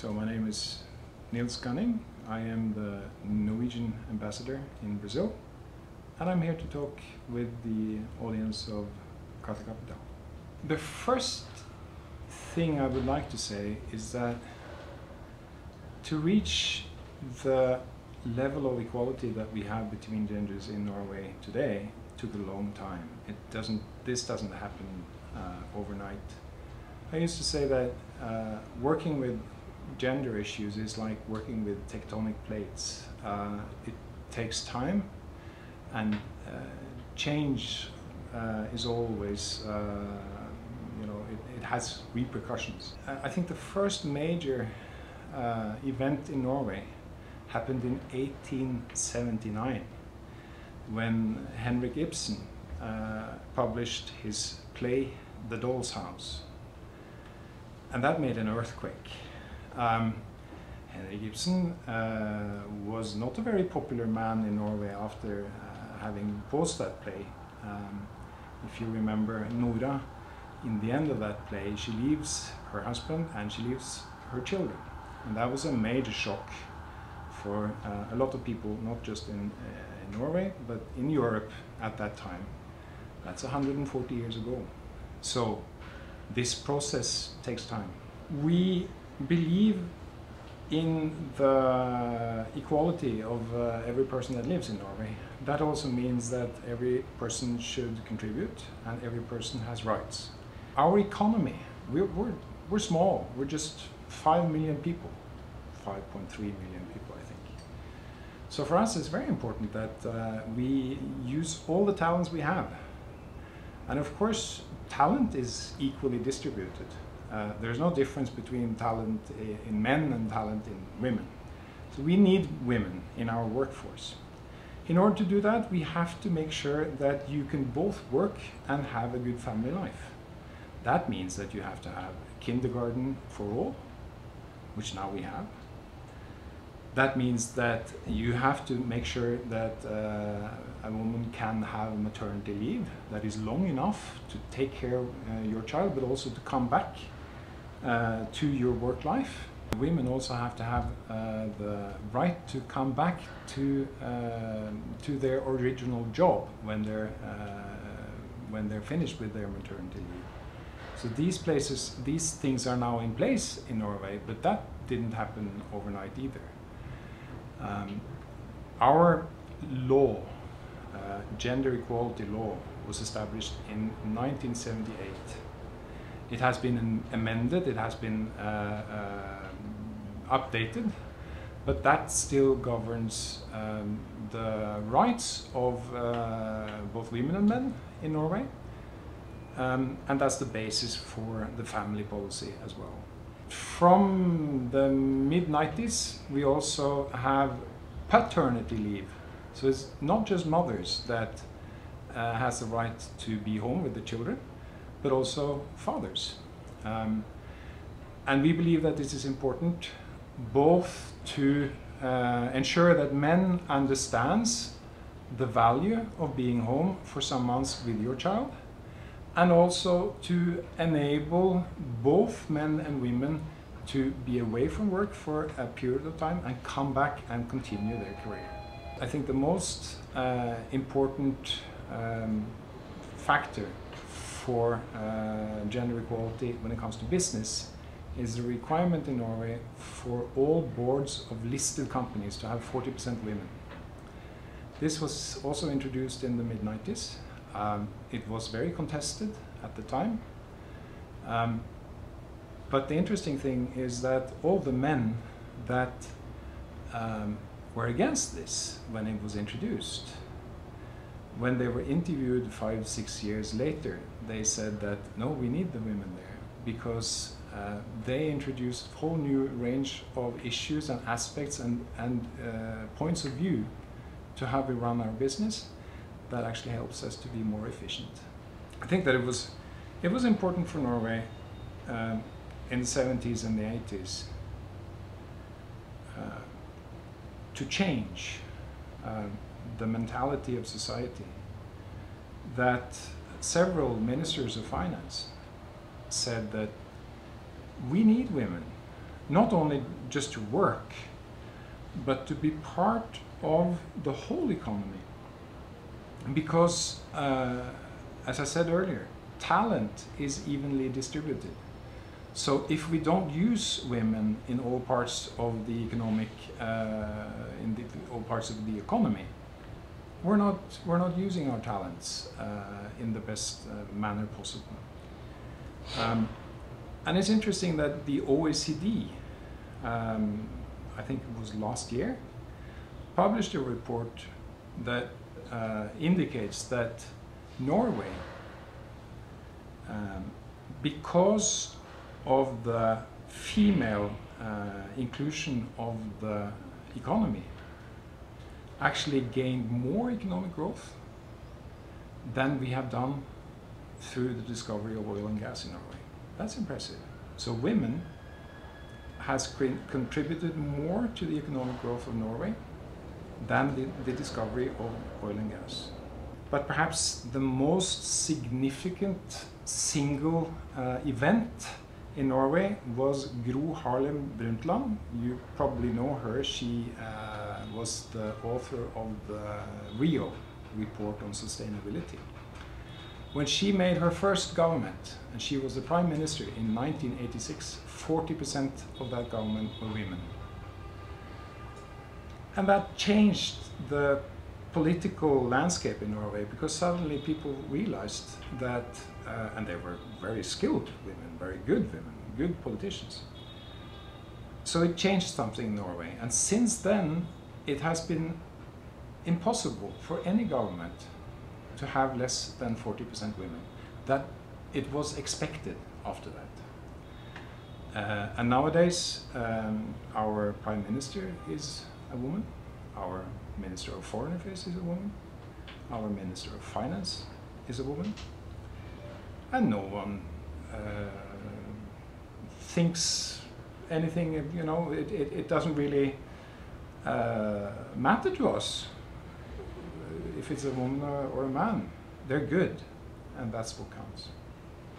So my name is Nils Gunnerg. I am the Norwegian ambassador in Brazil, and I'm here to talk with the audience of CartaCapital. The first thing I would like to say is that to reach the level of equality that we have between genders in Norway today took a long time. This doesn't happen overnight. I used to say that working with gender issues is like working with tectonic plates. It takes time, and change is always, it has repercussions. I think the first major event in Norway happened in 1879 when Henrik Ibsen published his play The Doll's House, and that made an earthquake. Henrik Ibsen was not a very popular man in Norway after having posed that play. If you remember Nora, in the end of that play, she leaves her husband and she leaves her children. And that was a major shock for a lot of people, not just in Norway, but in Europe at that time. That's 140 years ago. So this process takes time. We believe in the equality of every person that lives in Norway. That also means that every person should contribute and every person has rights. Our economy, we're small. We're just 5 million people, 5.3 million people, I think. So for us, it's very important that we use all the talents we have. And of course, talent is equally distributed. There's no difference between talent in men and talent in women. So we need women in our workforce. In order to do that, we have to make sure that you can both work and have a good family life. That means that you have to have kindergarten for all, which now we have. That means that you have to make sure that a woman can have maternity leave that is long enough to take care of your child, but also to come back to your work life. Women also have to have the right to come back to their original job when they're finished with their maternity leave. So these things are now in place in Norway, but that didn't happen overnight either. Our law, gender equality law, was established in 1978. It has been amended, it has been updated, but that still governs the rights of both women and men in Norway, and that's the basis for the family policy as well. From the mid-90s, we also have paternity leave. So it's not just mothers that has the right to be home with the children, but also fathers. And we believe that this is important both to ensure that men understands the value of being home for some months with your child, and also to enable both men and women to be away from work for a period of time and come back and continue their career. I think the most important factor for gender equality when it comes to business is the requirement in Norway for all boards of listed companies to have 40% women. This was also introduced in the mid-90s. It was very contested at the time. But the interesting thing is that all the men that were against this when it was introduced, when they were interviewed 5-6 years later, they said that no, we need the women there because they introduced a whole new range of issues and aspects and points of view to how we run our business that actually helps us to be more efficient. I think that it was important for Norway in the 70s and the 80s to change the mentality of society, that several ministers of finance said that we need women not only just to work, but to be part of the whole economy. Because, as I said earlier, talent is evenly distributed. So if we don't use women in all parts of the economic, all parts of the economy, we're not using our talents in the best manner possible. And it's interesting that the OECD, I think it was last year, published a report that indicates that Norway, because of the female inclusion of the economy, actually gained more economic growth than we have done through the discovery of oil and gas in Norway. That's impressive. So women has contributed more to the economic growth of Norway than the discovery of oil and gas. But perhaps the most significant single event in Norway was Gro Harlem Brundtland. You probably know her. She was the author of the Rio report on sustainability. When she made her first government, and she was the prime minister in 1986, 40% of that government were women. And that changed the political landscape in Norway, because suddenly people realized that, and they were very skilled women, very good women, good politicians. So it changed something in Norway, and since then it has been impossible for any government to have less than 40% women. That it was expected after that. And nowadays our Prime Minister is a woman, our Minister of Foreign Affairs is a woman, our Minister of Finance is a woman, and no one thinks anything, you know, it doesn't really matter to us if it's a woman or a man. They're good, and that's what counts.